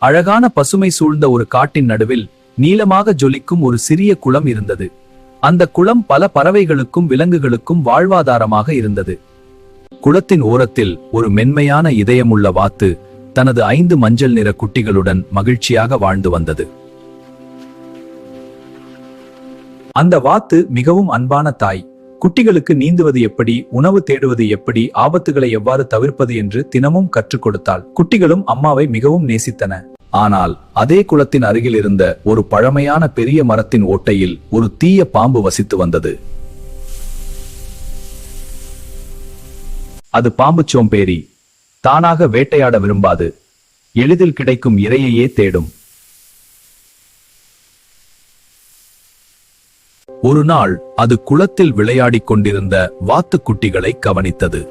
அழகான பசுமை சூழ்ந்த ஒரு காட்டின் நடுவில் நீளமாக ஜொலிக்கும் ஒரு சிறிய குளம் இருந்தது. அந்த குளம் பல பறவைகளுக்கும் விலங்குகளுக்கும் வாழ்வாதாரமாக இருந்தது. குளத்தின் ஓரத்தில் ஒரு மென்மையான இதயமுள்ள வாத்து தனது 5 மஞ்சள் நிற குட்டிகளுடன் மகிழ்ச்சியாக வாழ்ந்து வந்தது. அந்த வாத்து மிகவும் அன்பான தாய். குட்டிகளுக்கு நீந்துவது எப்படி, உணவு தேடுவது எப்படி, ஆபத்துகளை எவ்வாறு தவிர்ப்பது என்று தினமும் கற்றுக் கொடுத்தாள். குட்டிகளும் அம்மாவை மிகவும் நேசித்தன. ஆனால் அதே குளத்தின் அருகில் இருந்த ஒரு பழமையான பெரிய மரத்தின் ஓட்டையில் ஒரு தீய பாம்பு வசித்து வந்தது. அது பாம்பு சோம்பேறி. தானாக வேட்டையாட விரும்பாது. எளிதில் கிடைக்கும் இரையையே தேடும். ஒரு நாள் அது குளத்தில் விளையாடிக் கொண்டிருந்த வாத்துக்குட்டிகளை கவனித்தது.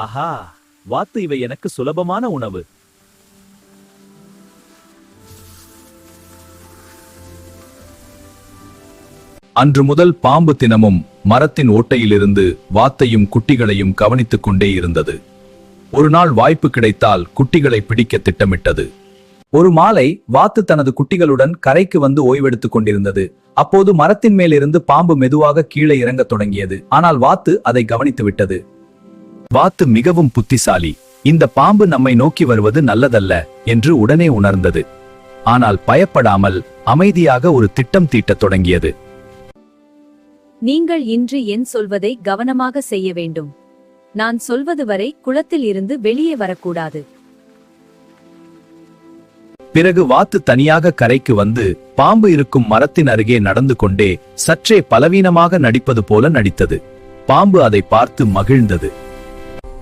ஆஹா, வாத்து, இவை எனக்கு சுலபமான உணவு. அன்று முதல் பாம்பு தினமும் மரத்தின் ஓட்டையிலிருந்து வாத்தையும் குட்டிகளையும் கவனித்துக் கொண்டே இருந்தது. ஒரு நாள் வாய்ப்பு கிடைத்தால் குட்டிகளை பிடிக்க திட்டமிட்டது. ஒரு மாலை வாத்து தனது குட்டிகளுடன் கரைக்கு வந்து ஓய்வெடுத்துக் கொண்டிருந்தது. அப்போது மரத்தின் மேலிருந்து பாம்பு மெதுவாக கீழே இறங்கத் தொடங்கியது. ஆனால் வாத்து அதை கவனித்து விட்டது. வாத்து மிகவும் புத்திசாலி. இந்த பாம்பு நம்மை நோக்கி வருவது நல்லதல்ல என்று உடனே உணர்ந்தது. ஆனால் பயப்படாமல் அமைதியாக ஒரு திட்டம் தீட்டத் தொடங்கியது. நீங்கள் இன்று என் சொல்வதை கவனமாக செய்ய வேண்டும். நான் சொல்வது வரை குளத்தில் இருந்து வெளியே வரக்கூடாது. பிறகு வாத்து தனியாக கரைக்கு வந்து பாம்பு இருக்கும் மரத்தின் அருகே நடந்து கொண்டே சற்றே பலவீனமாக நடிப்பது போல நடித்தது. பாம்பு அதை பார்த்து மகிழ்ந்தது.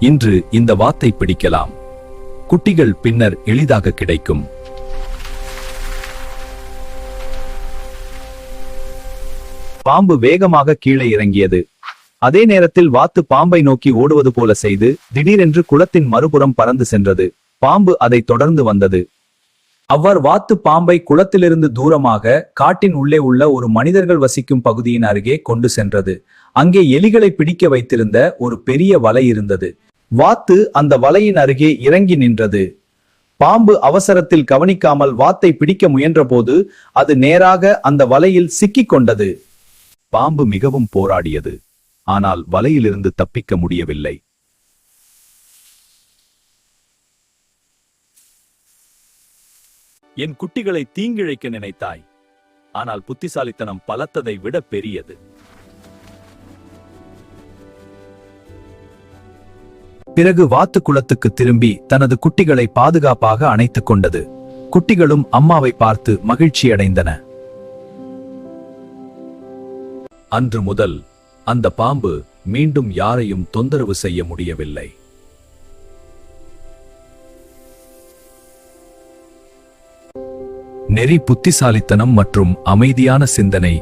இன்று இந்த வாத்தை பிடிக்கலாம். குட்டிகள் பின்னர் எளிதாக கிடைக்கும். பாம்பு வேகமாக கீழே இறங்கியது. அதே நேரத்தில் வாத்து பாம்பை நோக்கி ஓடுவது போல செய்து திடீரென்று குளத்தின் மறுபுறம் பறந்து சென்றது. பாம்பு அதை தொடர்ந்து வந்தது. அவ்வாறு வாத்து பாம்பை குளத்திலிருந்து தூரமாக காட்டின் உள்ளே உள்ள ஒரு மனிதர்கள் வசிக்கும் பகுதியின் அருகே கொண்டு சென்றது. அங்கே எலிகளை பிடிக்க வைத்திருந்த ஒரு பெரிய வலை இருந்தது. வாத்து அந்த வலையின் அருகே இறங்கி நின்றது. பாம்பு அவசரத்தில் கவனிக்காமல் வாத்தை பிடிக்க முயன்றபோது அது நேராக அந்த வலையில் சிக்கிக் கொண்டது. பாம்பு மிகவும் போராடியது. ஆனால் வலையிலிருந்து தப்பிக்க முடியவில்லை. என் குட்டிகளை தீங்கிழைக்க நினைத்தாய். ஆனால் புத்திசாலித்தனம் பலத்ததை விட பெரியது. பிறகு வாத்து குளத்துக்கு திரும்பி தனது குட்டிகளை பாதுகாப்பாக அணைத்துக் கொண்டது. குட்டிகளும் அம்மாவை பார்த்து மகிழ்ச்சியடைந்தன. அன்று முதல் அந்த பாம்பு மீண்டும் யாரையும் தொந்தரவு செய்ய முடியவில்லை. நெறி, புத்திசாலித்தனம் மற்றும் அமைதியான சிந்தனை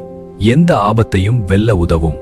எந்த ஆபத்தையும் வெல்ல உதவும்.